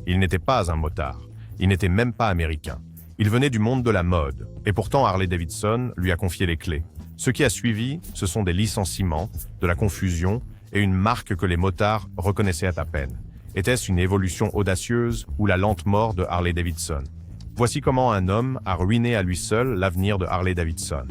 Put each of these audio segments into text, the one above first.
Il n'était pas un motard. Il n'était même pas américain. Il venait du monde de la mode. Et pourtant, Harley-Davidson lui a confié les clés. Ce qui a suivi, ce sont des licenciements, de la confusion et une marque que les motards reconnaissaient à peine. Était-ce une évolution audacieuse ou la lente mort de Harley-Davidson? Voici comment un homme a ruiné à lui seul l'avenir de Harley-Davidson.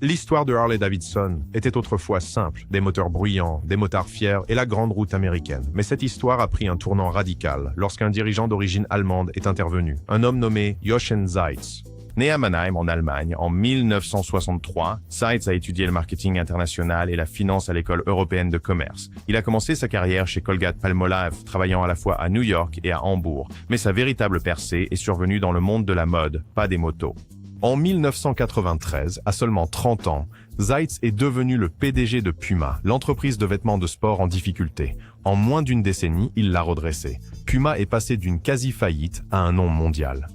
L'histoire de Harley-Davidson était autrefois simple, des moteurs bruyants, des motards fiers et la grande route américaine. Mais cette histoire a pris un tournant radical lorsqu'un dirigeant d'origine allemande est intervenu, un homme nommé Jochen Zeitz. Né à Mannheim, en Allemagne, en 1963, Zeitz a étudié le marketing international et la finance à l'école européenne de commerce. Il a commencé sa carrière chez Colgate-Palmolive, travaillant à la fois à New York et à Hambourg. Mais sa véritable percée est survenue dans le monde de la mode, pas des motos. En 1993, à seulement 30 ans, Zeitz est devenu le PDG de Puma, l'entreprise de vêtements de sport en difficulté. En moins d'une décennie, il l'a redressé. Puma est passé d'une quasi-faillite à un nom mondial.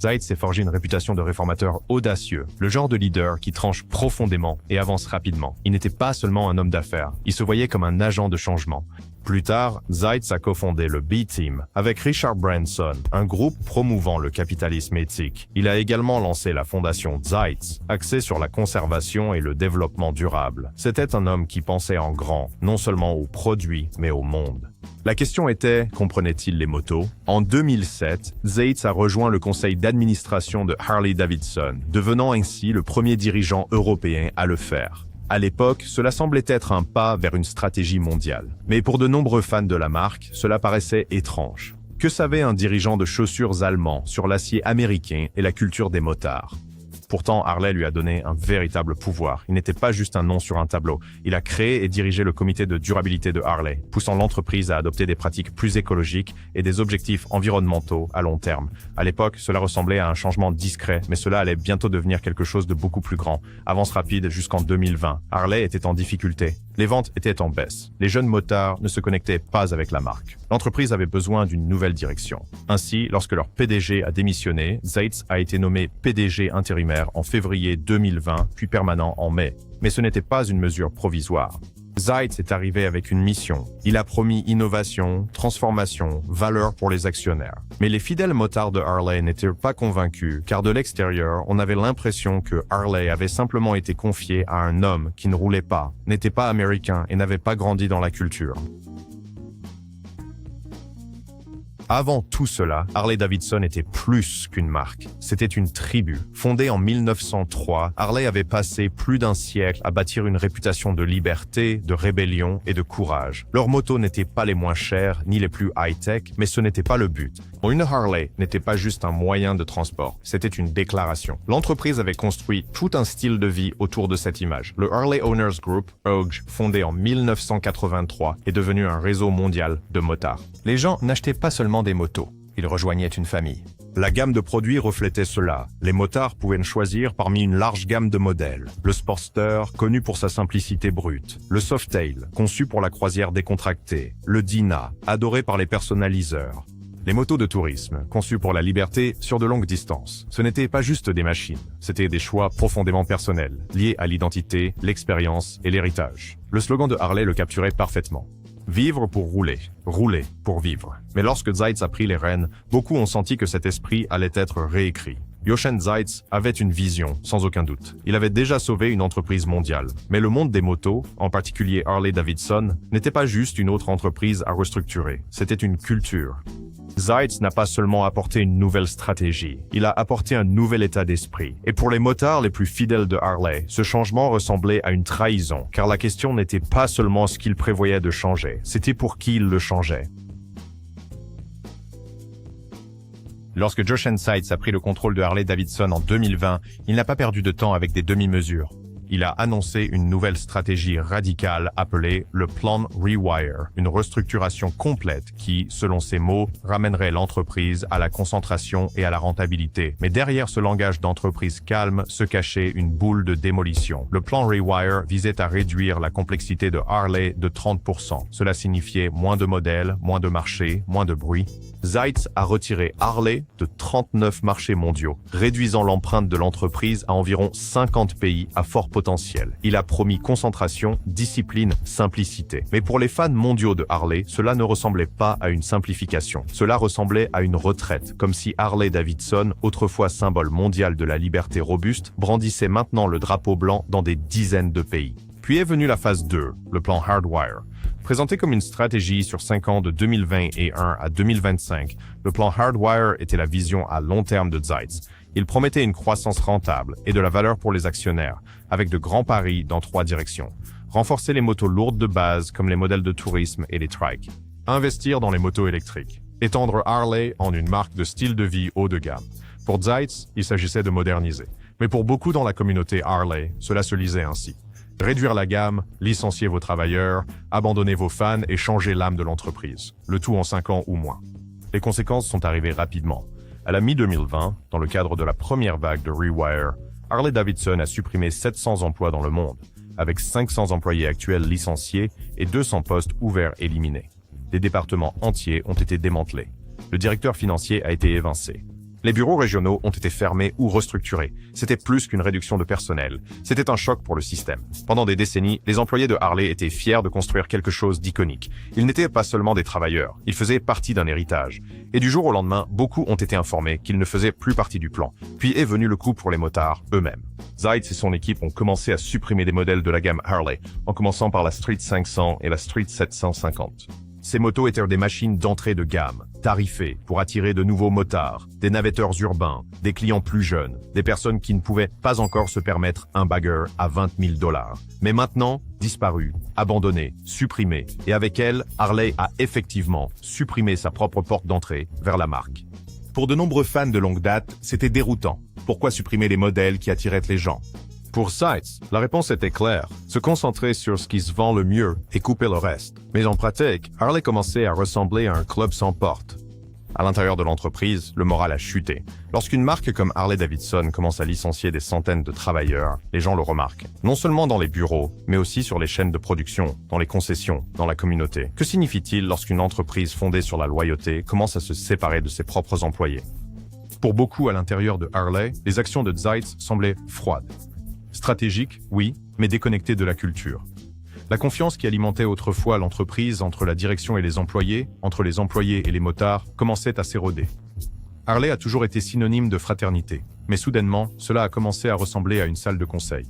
Zeitz s'est forgé une réputation de réformateur audacieux, le genre de leader qui tranche profondément et avance rapidement. Il n'était pas seulement un homme d'affaires, il se voyait comme un agent de changement. Plus tard, Zeitz a cofondé le B-Team avec Richard Branson, un groupe promouvant le capitalisme éthique. Il a également lancé la fondation Zeitz, axée sur la conservation et le développement durable. C'était un homme qui pensait en grand, non seulement aux produits, mais au monde. La question était, comprenait-il les motos? En 2007, Zeitz a rejoint le conseil d'administration de Harley-Davidson, devenant ainsi le premier dirigeant européen à le faire. À l'époque, cela semblait être un pas vers une stratégie mondiale. Mais pour de nombreux fans de la marque, cela paraissait étrange. Que savait un dirigeant de chaussures allemand sur l'acier américain et la culture des motards? Pourtant, Harley lui a donné un véritable pouvoir. Il n'était pas juste un nom sur un tableau. Il a créé et dirigé le comité de durabilité de Harley, poussant l'entreprise à adopter des pratiques plus écologiques et des objectifs environnementaux à long terme. À l'époque, cela ressemblait à un changement discret, mais cela allait bientôt devenir quelque chose de beaucoup plus grand. Avance rapide jusqu'en 2020. Harley était en difficulté. Les ventes étaient en baisse. Les jeunes motards ne se connectaient pas avec la marque. L'entreprise avait besoin d'une nouvelle direction. Ainsi, lorsque leur PDG a démissionné, Zeitz a été nommé PDG intérimaire en février 2020, puis permanent en mai. Mais ce n'était pas une mesure provisoire. Zeitz est arrivé avec une mission. Il a promis innovation, transformation, valeur pour les actionnaires. Mais les fidèles motards de Harley n'étaient pas convaincus, car de l'extérieur, on avait l'impression que Harley avait simplement été confié à un homme qui ne roulait pas, n'était pas américain et n'avait pas grandi dans la culture. Avant tout cela, Harley-Davidson était plus qu'une marque. C'était une tribu. Fondée en 1903, Harley avait passé plus d'un siècle à bâtir une réputation de liberté, de rébellion et de courage. Leurs motos n'étaient pas les moins chères ni les plus high-tech, mais ce n'était pas le but. Une Harley n'était pas juste un moyen de transport, c'était une déclaration. L'entreprise avait construit tout un style de vie autour de cette image. Le Harley Owners Group, HOG, fondé en 1983, est devenu un réseau mondial de motards. Les gens n'achetaient pas seulement des motos, ils rejoignaient une famille. La gamme de produits reflétait cela. Les motards pouvaient choisir parmi une large gamme de modèles. Le Sportster, connu pour sa simplicité brute. Le Softail, conçu pour la croisière décontractée. Le Dyna, adoré par les personnaliseurs. Les motos de tourisme, conçues pour la liberté sur de longues distances. Ce n'étaient pas juste des machines, c'était des choix profondément personnels, liés à l'identité, l'expérience et l'héritage. Le slogan de Harley le capturait parfaitement. Vivre pour rouler, rouler pour vivre. Mais lorsque Zeitz a pris les rênes, beaucoup ont senti que cet esprit allait être réécrit. Jochen Zeitz avait une vision, sans aucun doute. Il avait déjà sauvé une entreprise mondiale. Mais le monde des motos, en particulier Harley-Davidson, n'était pas juste une autre entreprise à restructurer. C'était une culture. Zeitz n'a pas seulement apporté une nouvelle stratégie, il a apporté un nouvel état d'esprit. Et pour les motards les plus fidèles de Harley, ce changement ressemblait à une trahison, car la question n'était pas seulement ce qu'il prévoyait de changer, c'était pour qui il le changeait. Lorsque Jochen Zeitz a pris le contrôle de Harley-Davidson en 2020, il n'a pas perdu de temps avec des demi-mesures. Il a annoncé une nouvelle stratégie radicale appelée le Plan Rewire, une restructuration complète qui, selon ses mots, ramènerait l'entreprise à la concentration et à la rentabilité. Mais derrière ce langage d'entreprise calme se cachait une boule de démolition. Le Plan Rewire visait à réduire la complexité de Harley de 30%. Cela signifiait moins de modèles, moins de marchés, moins de bruit. Zeitz a retiré Harley de 39 marchés mondiaux, réduisant l'empreinte de l'entreprise à environ 50 pays à fort potentiel. Il a promis concentration, discipline, simplicité. Mais pour les fans mondiaux de Harley, cela ne ressemblait pas à une simplification. Cela ressemblait à une retraite, comme si Harley-Davidson, autrefois symbole mondial de la liberté robuste, brandissait maintenant le drapeau blanc dans des dizaines de pays. Puis est venue la phase 2, le plan Hardwire. Présenté comme une stratégie sur 5 ans de 2021 à 2025, le plan Hardwire était la vision à long terme de Zeitz. Il promettait une croissance rentable et de la valeur pour les actionnaires, avec de grands paris dans 3 directions. Renforcer les motos lourdes de base comme les modèles de tourisme et les trikes. Investir dans les motos électriques. Étendre Harley en une marque de style de vie haut de gamme. Pour Zeitz, il s'agissait de moderniser. Mais pour beaucoup dans la communauté Harley, cela se lisait ainsi. Réduire la gamme, licencier vos travailleurs, abandonner vos fans et changer l'âme de l'entreprise. Le tout en 5 ans ou moins. Les conséquences sont arrivées rapidement. À la mi-2020, dans le cadre de la première vague de Rewire, Harley-Davidson a supprimé 700 emplois dans le monde, avec 500 employés actuels licenciés et 200 postes ouverts éliminés. Des départements entiers ont été démantelés. Le directeur financier a été évincé. Les bureaux régionaux ont été fermés ou restructurés. C'était plus qu'une réduction de personnel. C'était un choc pour le système. Pendant des décennies, les employés de Harley étaient fiers de construire quelque chose d'iconique. Ils n'étaient pas seulement des travailleurs, ils faisaient partie d'un héritage. Et du jour au lendemain, beaucoup ont été informés qu'ils ne faisaient plus partie du plan. Puis est venu le coup pour les motards eux-mêmes. Zeitz et son équipe ont commencé à supprimer des modèles de la gamme Harley, en commençant par la Street 500 et la Street 750. Ces motos étaient des machines d'entrée de gamme, tarifées pour attirer de nouveaux motards, des navetteurs urbains, des clients plus jeunes, des personnes qui ne pouvaient pas encore se permettre un bagger à $20 000. Mais maintenant, disparues, abandonnées, supprimées, et avec elles, Harley a effectivement supprimé sa propre porte d'entrée vers la marque. Pour de nombreux fans de longue date, c'était déroutant. Pourquoi supprimer les modèles qui attiraient les gens? Pour Zeitz, la réponse était claire, se concentrer sur ce qui se vend le mieux et couper le reste. Mais en pratique, Harley commençait à ressembler à un club sans porte. À l'intérieur de l'entreprise, le moral a chuté. Lorsqu'une marque comme Harley-Davidson commence à licencier des centaines de travailleurs, les gens le remarquent. Non seulement dans les bureaux, mais aussi sur les chaînes de production, dans les concessions, dans la communauté. Que signifie-t-il lorsqu'une entreprise fondée sur la loyauté commence à se séparer de ses propres employés? Pour beaucoup à l'intérieur de Harley, les actions de Zeitz semblaient froides. Stratégique, oui, mais déconnecté de la culture. La confiance qui alimentait autrefois l'entreprise entre la direction et les employés, entre les employés et les motards, commençait à s'éroder. Harley a toujours été synonyme de fraternité, mais soudainement, cela a commencé à ressembler à une salle de conseil.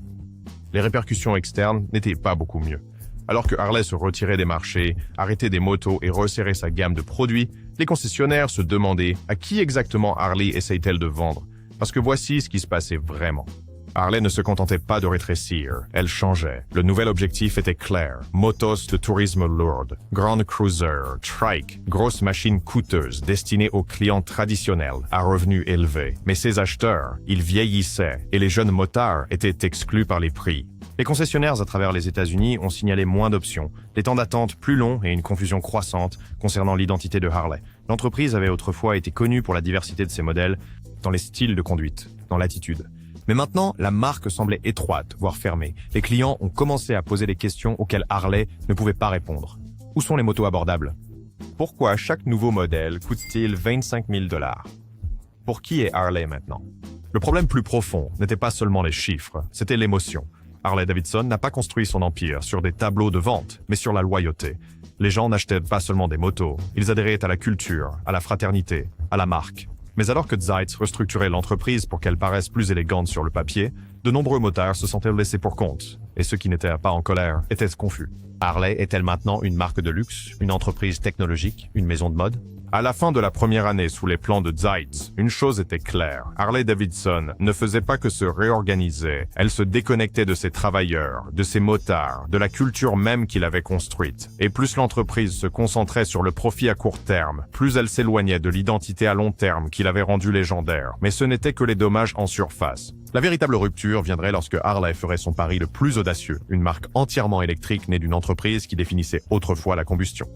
Les répercussions externes n'étaient pas beaucoup mieux. Alors que Harley se retirait des marchés, arrêtait des motos et resserrait sa gamme de produits, les concessionnaires se demandaient à qui exactement Harley essaye-t-elle de vendre, parce que voici ce qui se passait vraiment. Harley ne se contentait pas de rétrécir, elle changeait. Le nouvel objectif était clair. Motos de tourisme lourde, Grand Cruiser, trike, grosses machines coûteuses destinées aux clients traditionnels à revenus élevés. Mais ces acheteurs, ils vieillissaient et les jeunes motards étaient exclus par les prix. Les concessionnaires à travers les États-Unis ont signalé moins d'options, des temps d'attente plus longs et une confusion croissante concernant l'identité de Harley. L'entreprise avait autrefois été connue pour la diversité de ses modèles, dans les styles de conduite, dans l'attitude. Mais maintenant, la marque semblait étroite, voire fermée. Les clients ont commencé à poser des questions auxquelles Harley ne pouvait pas répondre. Où sont les motos abordables? Pourquoi chaque nouveau modèle coûte-t-il $25 000? Pour qui est Harley maintenant? Le problème plus profond n'était pas seulement les chiffres, c'était l'émotion. Harley-Davidson n'a pas construit son empire sur des tableaux de vente, mais sur la loyauté. Les gens n'achetaient pas seulement des motos, ils adhéraient à la culture, à la fraternité, à la marque. Mais alors que Zeitz restructurait l'entreprise pour qu'elle paraisse plus élégante sur le papier, de nombreux motards se sentaient laissés pour compte, et ceux qui n'étaient pas en colère étaient confus. Harley est-elle maintenant une marque de luxe, une entreprise technologique, une maison de mode? À la fin de la première année sous les plans de Zeitz, une chose était claire. Harley-Davidson ne faisait pas que se réorganiser, elle se déconnectait de ses travailleurs, de ses motards, de la culture même qu'il avait construite. Et plus l'entreprise se concentrait sur le profit à court terme, plus elle s'éloignait de l'identité à long terme qu'il avait rendue légendaire. Mais ce n'était que les dommages en surface. La véritable rupture viendrait lorsque Harley ferait son pari le plus audacieux, une marque entièrement électrique née d'une entreprise qui définissait autrefois la combustion.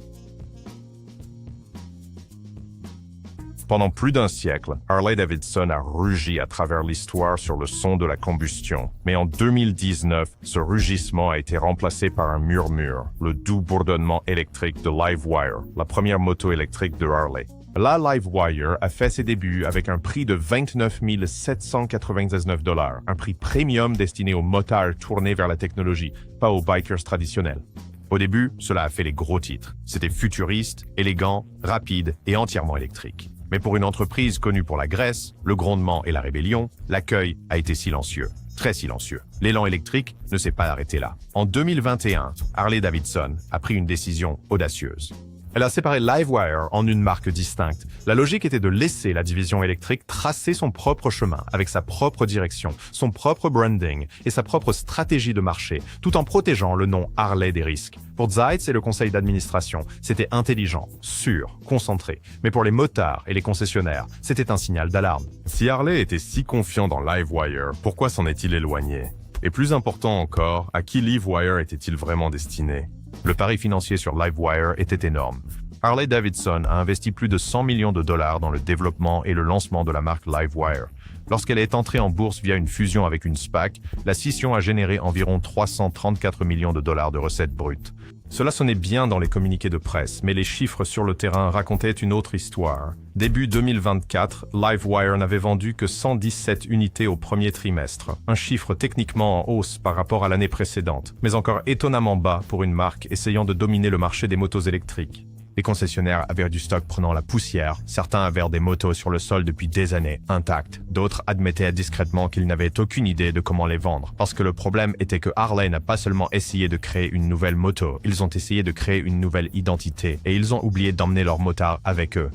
Pendant plus d'un siècle, Harley-Davidson a rugi à travers l'histoire sur le son de la combustion. Mais en 2019, ce rugissement a été remplacé par un murmure, le doux bourdonnement électrique de Livewire, la première moto électrique de Harley. La LiveWire a fait ses débuts avec un prix de 29 799 $, un prix premium destiné aux motards tournés vers la technologie, pas aux bikers traditionnels. Au début, cela a fait les gros titres. C'était futuriste, élégant, rapide et entièrement électrique. Mais pour une entreprise connue pour la graisse, le grondement et la rébellion, l'accueil a été silencieux. Très silencieux. L'élan électrique ne s'est pas arrêté là. En 2021, Harley-Davidson a pris une décision audacieuse. Elle a séparé LiveWire en une marque distincte. La logique était de laisser la division électrique tracer son propre chemin, avec sa propre direction, son propre branding et sa propre stratégie de marché, tout en protégeant le nom Harley des risques. Pour Zeitz et le conseil d'administration, c'était intelligent, sûr, concentré. Mais pour les motards et les concessionnaires, c'était un signal d'alarme. Si Harley était si confiant dans LiveWire, pourquoi s'en est-il éloigné? Et plus important encore, à qui LiveWire était-il vraiment destiné? Le pari financier sur LiveWire était énorme. Harley-Davidson a investi plus de 100 millions de dollars dans le développement et le lancement de la marque LiveWire. Lorsqu'elle est entrée en bourse via une fusion avec une SPAC, la scission a généré environ 334 millions de dollars de recettes brutes. Cela sonnait bien dans les communiqués de presse, mais les chiffres sur le terrain racontaient une autre histoire. Début 2024, LiveWire n'avait vendu que 117 unités au premier trimestre, un chiffre techniquement en hausse par rapport à l'année précédente, mais encore étonnamment bas pour une marque essayant de dominer le marché des motos électriques. Les concessionnaires avaient du stock prenant la poussière, certains avaient des motos sur le sol depuis des années, intactes, d'autres admettaient discrètement qu'ils n'avaient aucune idée de comment les vendre, parce que le problème était que Harley n'a pas seulement essayé de créer une nouvelle moto, ils ont essayé de créer une nouvelle identité, et ils ont oublié d'emmener leurs motards avec eux.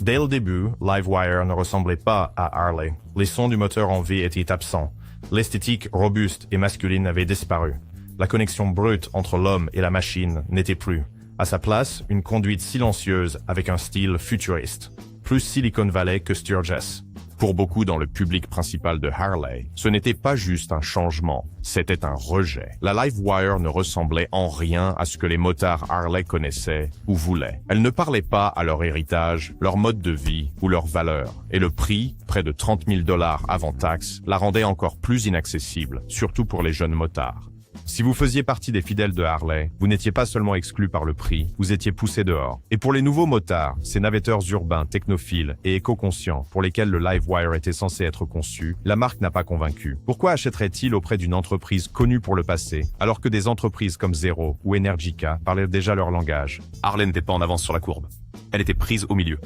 Dès le début, LiveWire ne ressemblait pas à Harley. Les sons du moteur en V étaient absents. L'esthétique robuste et masculine avait disparu. La connexion brute entre l'homme et la machine n'était plus. À sa place, une conduite silencieuse avec un style futuriste. Plus Silicon Valley que Sturgis. Pour beaucoup dans le public principal de Harley, ce n'était pas juste un changement, c'était un rejet. La LiveWire ne ressemblait en rien à ce que les motards Harley connaissaient ou voulaient. Elle ne parlait pas à leur héritage, leur mode de vie ou leurs valeurs. Et le prix, près de 30 000 $ avant taxe, la rendait encore plus inaccessible, surtout pour les jeunes motards. Si vous faisiez partie des fidèles de Harley, vous n'étiez pas seulement exclu par le prix, vous étiez poussé dehors. Et pour les nouveaux motards, ces navetteurs urbains, technophiles et éco-conscients pour lesquels le LiveWire était censé être conçu, la marque n'a pas convaincu. Pourquoi achèterait-il auprès d'une entreprise connue pour le passé, alors que des entreprises comme Zero ou Energica parlaient déjà leur langage? Harley n'était pas en avance sur la courbe. Elle était prise au milieu.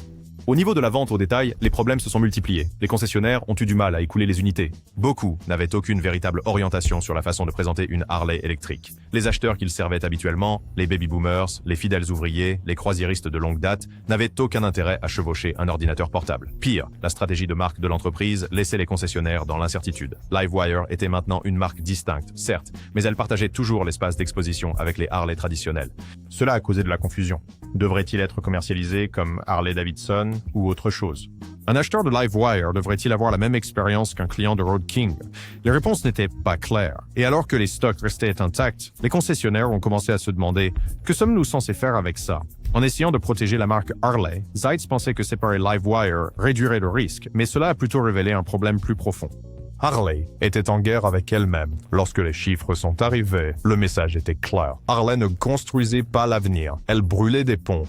Au niveau de la vente au détail, les problèmes se sont multipliés. Les concessionnaires ont eu du mal à écouler les unités. Beaucoup n'avaient aucune véritable orientation sur la façon de présenter une Harley électrique. Les acheteurs qu'ils servaient habituellement, les baby-boomers, les fidèles ouvriers, les croisiéristes de longue date, n'avaient aucun intérêt à chevaucher un ordinateur portable. Pire, la stratégie de marque de l'entreprise laissait les concessionnaires dans l'incertitude. LiveWire était maintenant une marque distincte, certes, mais elle partageait toujours l'espace d'exposition avec les Harley traditionnels. Cela a causé de la confusion. Devrait-il être commercialisé comme Harley-Davidson ou autre chose? Un acheteur de LiveWire devrait-il avoir la même expérience qu'un client de Road King? Les réponses n'étaient pas claires. Et alors que les stocks restaient intacts, les concessionnaires ont commencé à se demander « Que sommes-nous censés faire avec ça ?» En essayant de protéger la marque Harley, Zeitz pensait que séparer LiveWire réduirait le risque, mais cela a plutôt révélé un problème plus profond. Harley était en guerre avec elle-même. Lorsque les chiffres sont arrivés, le message était clair. Harley ne construisait pas l'avenir, elle brûlait des ponts.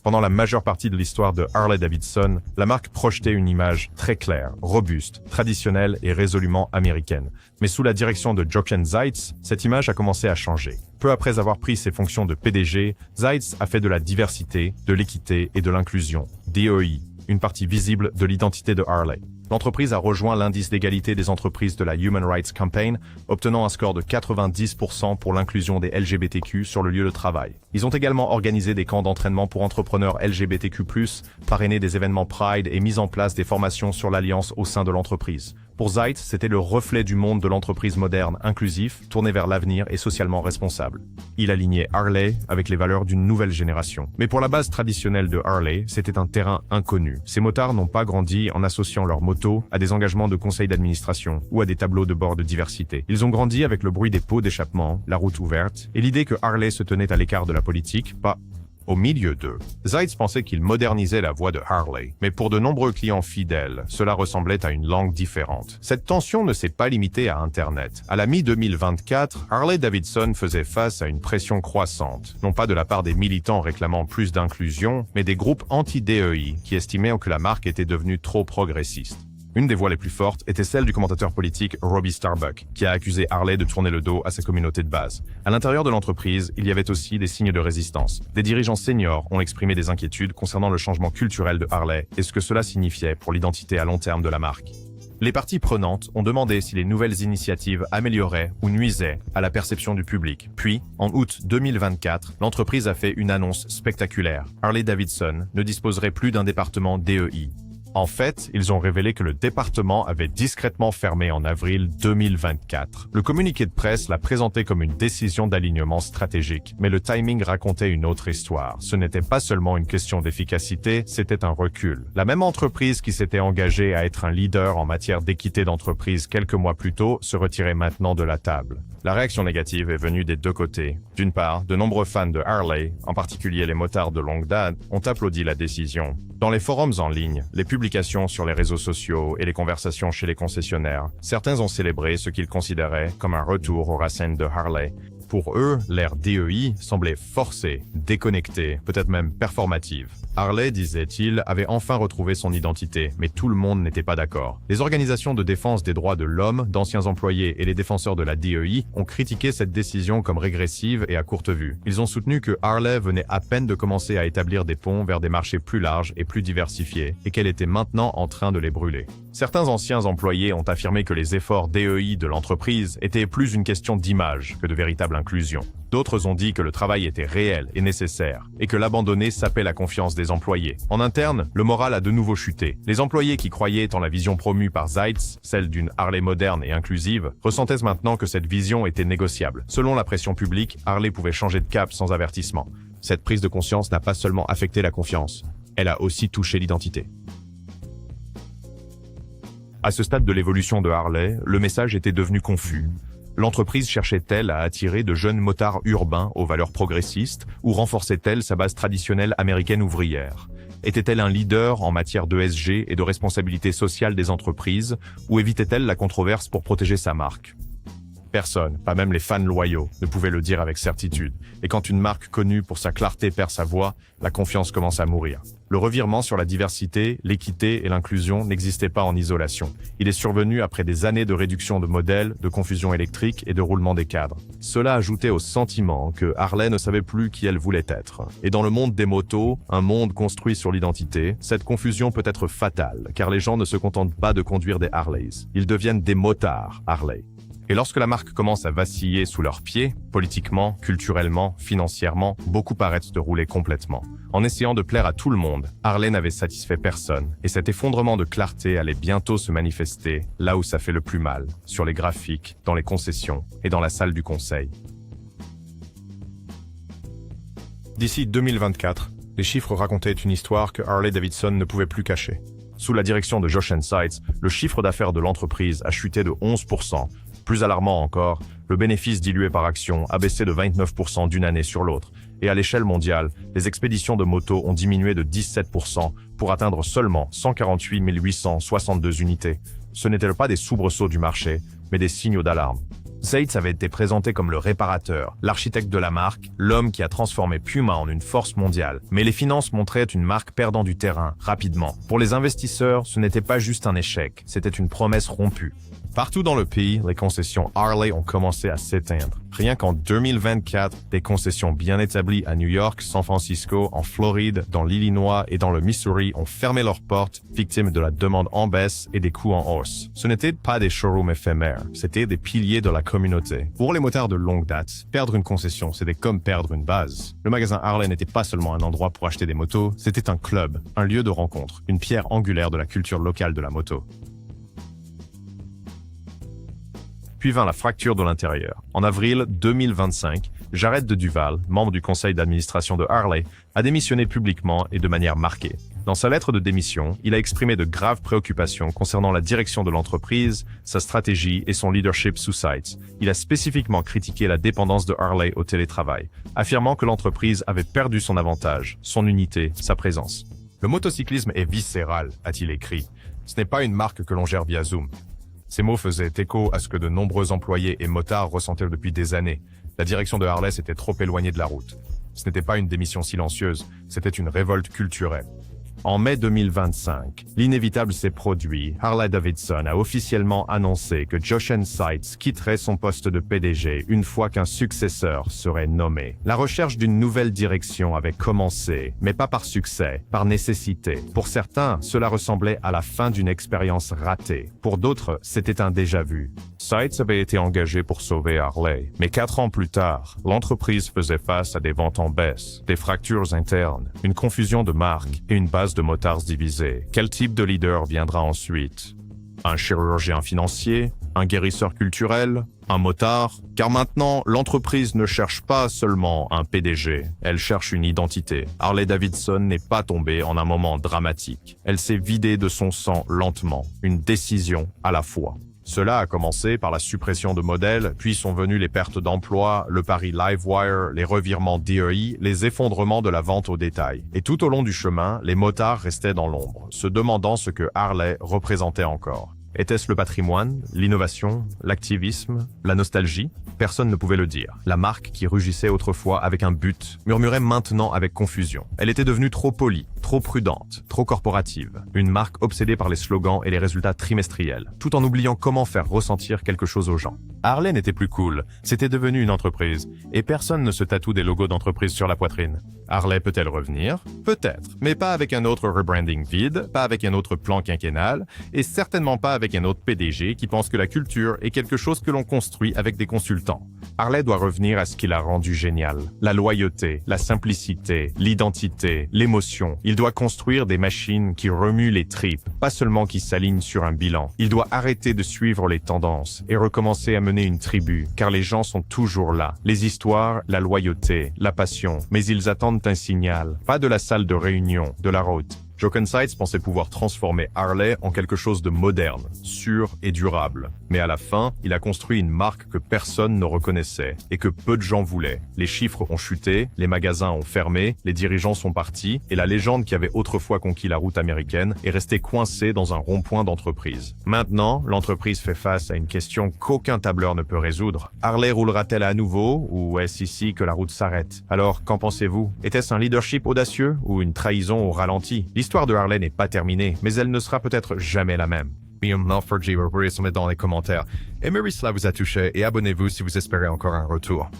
Pendant la majeure partie de l'histoire de Harley-Davidson, la marque projetait une image très claire, robuste, traditionnelle et résolument américaine. Mais sous la direction de Jochen Zeitz, cette image a commencé à changer. Peu après avoir pris ses fonctions de PDG, Zeitz a fait de la diversité, de l'équité et de l'inclusion, DEI, une partie visible de l'identité de Harley. L'entreprise a rejoint l'indice d'égalité des entreprises de la Human Rights Campaign, obtenant un score de 90% pour l'inclusion des LGBTQ sur le lieu de travail. Ils ont également organisé des camps d'entraînement pour entrepreneurs LGBTQ+, parrainé des événements Pride et mis en place des formations sur l'alliance au sein de l'entreprise. Pour Zeitz, c'était le reflet du monde de l'entreprise moderne, inclusif, tourné vers l'avenir et socialement responsable. Il alignait Harley avec les valeurs d'une nouvelle génération. Mais pour la base traditionnelle de Harley, c'était un terrain inconnu. Ces motards n'ont pas grandi en associant leurs motos à des engagements de conseil d'administration ou à des tableaux de bord de diversité. Ils ont grandi avec le bruit des pots d'échappement, la route ouverte, et l'idée que Harley se tenait à l'écart de la politique, pas Au milieu d'eux, Zeitz pensait qu'il modernisait la voix de Harley, mais pour de nombreux clients fidèles, cela ressemblait à une langue différente. Cette tension ne s'est pas limitée à Internet. À la mi-2024, Harley-Davidson faisait face à une pression croissante, non pas de la part des militants réclamant plus d'inclusion, mais des groupes anti-DEI qui estimaient que la marque était devenue trop progressiste. Une des voix les plus fortes était celle du commentateur politique Robbie Starbuck, qui a accusé Harley de tourner le dos à sa communauté de base. À l'intérieur de l'entreprise, il y avait aussi des signes de résistance. Des dirigeants seniors ont exprimé des inquiétudes concernant le changement culturel de Harley et ce que cela signifiait pour l'identité à long terme de la marque. Les parties prenantes ont demandé si les nouvelles initiatives amélioraient ou nuisaient à la perception du public. Puis, en août 2024, l'entreprise a fait une annonce spectaculaire. Harley-Davidson ne disposerait plus d'un département DEI. En fait, ils ont révélé que le département avait discrètement fermé en avril 2024. Le communiqué de presse l'a présenté comme une décision d'alignement stratégique, mais le timing racontait une autre histoire. Ce n'était pas seulement une question d'efficacité, c'était un recul. La même entreprise qui s'était engagée à être un leader en matière d'équité d'entreprise quelques mois plus tôt se retirait maintenant de la table. La réaction négative est venue des deux côtés. D'une part, de nombreux fans de Harley, en particulier les motards de longue date, ont applaudi la décision. Dans les forums en ligne, les publications sur les réseaux sociaux et les conversations chez les concessionnaires, certains ont célébré ce qu'ils considéraient comme un retour aux racines de Harley. Pour eux, l'ère DEI semblait forcée, déconnectée, peut-être même performative. Harley, disait-il, avait enfin retrouvé son identité, mais tout le monde n'était pas d'accord. Les organisations de défense des droits de l'homme, d'anciens employés et les défenseurs de la DEI ont critiqué cette décision comme régressive et à courte vue. Ils ont soutenu que Harley venait à peine de commencer à établir des ponts vers des marchés plus larges et plus diversifiés, et qu'elle était maintenant en train de les brûler. Certains anciens employés ont affirmé que les efforts DEI de l'entreprise étaient plus une question d'image que de véritable inclusion. D'autres ont dit que le travail était réel et nécessaire, et que l'abandonner sapait la confiance des employés. En interne, le moral a de nouveau chuté. Les employés qui croyaient en la vision promue par Zeitz, celle d'une Harley moderne et inclusive, ressentaient maintenant que cette vision était négociable. Selon la pression publique, Harley pouvait changer de cap sans avertissement. Cette prise de conscience n'a pas seulement affecté la confiance, elle a aussi touché l'identité. À ce stade de l'évolution de Harley, le message était devenu confus. L'entreprise cherchait-elle à attirer de jeunes motards urbains aux valeurs progressistes ou renforçait-elle sa base traditionnelle américaine ouvrière? Était-elle un leader en matière d'ESG et de responsabilité sociale des entreprises ou évitait-elle la controverse pour protéger sa marque? Personne, pas même les fans loyaux, ne pouvait le dire avec certitude. Et quand une marque connue pour sa clarté perd sa voix, la confiance commence à mourir. Le revirement sur la diversité, l'équité et l'inclusion n'existait pas en isolation. Il est survenu après des années de réduction de modèles, de confusion électrique et de roulement des cadres. Cela ajoutait au sentiment que Harley ne savait plus qui elle voulait être. Et dans le monde des motos, un monde construit sur l'identité, cette confusion peut être fatale, car les gens ne se contentent pas de conduire des Harleys. Ils deviennent des motards Harley. Et lorsque la marque commence à vaciller sous leurs pieds, politiquement, culturellement, financièrement, beaucoup paraissent de rouler complètement. En essayant de plaire à tout le monde, Harley n'avait satisfait personne, et cet effondrement de clarté allait bientôt se manifester là où ça fait le plus mal, sur les graphiques, dans les concessions et dans la salle du conseil. D'ici 2024, les chiffres racontaient une histoire que Harley-Davidson ne pouvait plus cacher. Sous la direction de Jochen Seitz, le chiffre d'affaires de l'entreprise a chuté de 11%. Plus alarmant encore, le bénéfice dilué par action a baissé de 29% d'une année sur l'autre. Et à l'échelle mondiale, les expéditions de motos ont diminué de 17% pour atteindre seulement 148 862 unités. Ce n'étaient pas des soubresauts du marché, mais des signaux d'alarme. Seitz avait été présenté comme le réparateur, l'architecte de la marque, l'homme qui a transformé Puma en une force mondiale. Mais les finances montraient une marque perdant du terrain, rapidement. Pour les investisseurs, ce n'était pas juste un échec, c'était une promesse rompue. Partout dans le pays, les concessions Harley ont commencé à s'éteindre. Rien qu'en 2024, des concessions bien établies à New York, San Francisco, en Floride, dans l'Illinois et dans le Missouri ont fermé leurs portes, victimes de la demande en baisse et des coûts en hausse. Ce n'étaient pas des showrooms éphémères, c'était des piliers de la communauté. Pour les motards de longue date, perdre une concession, c'était comme perdre une base. Le magasin Harley n'était pas seulement un endroit pour acheter des motos, c'était un club, un lieu de rencontre, une pierre angulaire de la culture locale de la moto. Puis vint la fracture de l'intérieur. En avril 2025, Jared de Duval, membre du conseil d'administration de Harley, a démissionné publiquement et de manière marquée. Dans sa lettre de démission, il a exprimé de graves préoccupations concernant la direction de l'entreprise, sa stratégie et son leadership sous Seitz. Il a spécifiquement critiqué la dépendance de Harley au télétravail, affirmant que l'entreprise avait perdu son avantage, son unité, sa présence. Le motocyclisme est viscéral, a-t-il écrit. Ce n'est pas une marque que l'on gère via Zoom. Ces mots faisaient écho à ce que de nombreux employés et motards ressentaient depuis des années. La direction de Harley s'était trop éloignée de la route. Ce n'était pas une démission silencieuse, c'était une révolte culturelle. En mai 2025, l'inévitable s'est produit. Harley-Davidson a officiellement annoncé que Jochen Seitz quitterait son poste de PDG une fois qu'un successeur serait nommé. La recherche d'une nouvelle direction avait commencé, mais pas par succès, par nécessité. Pour certains, cela ressemblait à la fin d'une expérience ratée. Pour d'autres, c'était un déjà-vu. Seitz avait été engagé pour sauver Harley, mais 4 ans plus tard, l'entreprise faisait face à des ventes en baisse, des fractures internes, une confusion de marques et une base de motards divisée. Quel type de leader viendra ensuite? Un chirurgien financier? Un guérisseur culturel? Un motard? Car maintenant, l'entreprise ne cherche pas seulement un PDG, elle cherche une identité. Harley-Davidson n'est pas tombée en un moment dramatique. Elle s'est vidée de son sang lentement, une décision à la fois. Cela a commencé par la suppression de modèles, puis sont venues les pertes d'emplois, le pari Livewire, les revirements DEI, les effondrements de la vente au détail. Et tout au long du chemin, les motards restaient dans l'ombre, se demandant ce que Harley représentait encore. Était-ce le patrimoine, l'innovation, l'activisme, la nostalgie? Personne ne pouvait le dire. La marque qui rugissait autrefois avec un but murmurait maintenant avec confusion. Elle était devenue trop polie, trop prudente, trop corporative. Une marque obsédée par les slogans et les résultats trimestriels, tout en oubliant comment faire ressentir quelque chose aux gens. Harley n'était plus cool, c'était devenu une entreprise, et personne ne se tatoue des logos d'entreprise sur la poitrine. Harley peut-elle revenir? Peut-être, mais pas avec un autre rebranding vide, pas avec un autre plan quinquennal, et certainement pas avec un autre PDG qui pense que la culture est quelque chose que l'on construit avec des consultants. Harley doit revenir à ce qui l'a rendu génial. La loyauté, la simplicité, l'identité, l'émotion. Il doit construire des machines qui remuent les tripes, pas seulement qui s'alignent sur un bilan. Il doit arrêter de suivre les tendances et recommencer à mener une tribu, car les gens sont toujours là. Les histoires, la loyauté, la passion, mais ils attendent un signal, pas de la salle de réunion, de la route. Jochen Seitz pensait pouvoir transformer Harley en quelque chose de moderne, sûr et durable. Mais à la fin, il a construit une marque que personne ne reconnaissait et que peu de gens voulaient. Les chiffres ont chuté, les magasins ont fermé, les dirigeants sont partis et la légende qui avait autrefois conquis la route américaine est restée coincée dans un rond-point d'entreprise. Maintenant, l'entreprise fait face à une question qu'aucun tableur ne peut résoudre. Harley roulera-t-elle à nouveau ou est-ce ici que la route s'arrête? Alors, qu'en pensez-vous? Était-ce un leadership audacieux ou une trahison au ralenti? L'histoire de Harley n'est pas terminée, mais elle ne sera peut-être jamais la même. Guillaume Malford, vous pouvez soumettre dans les commentaires. Aimez si cela vous a touché et abonnez-vous si vous espérez encore un retour.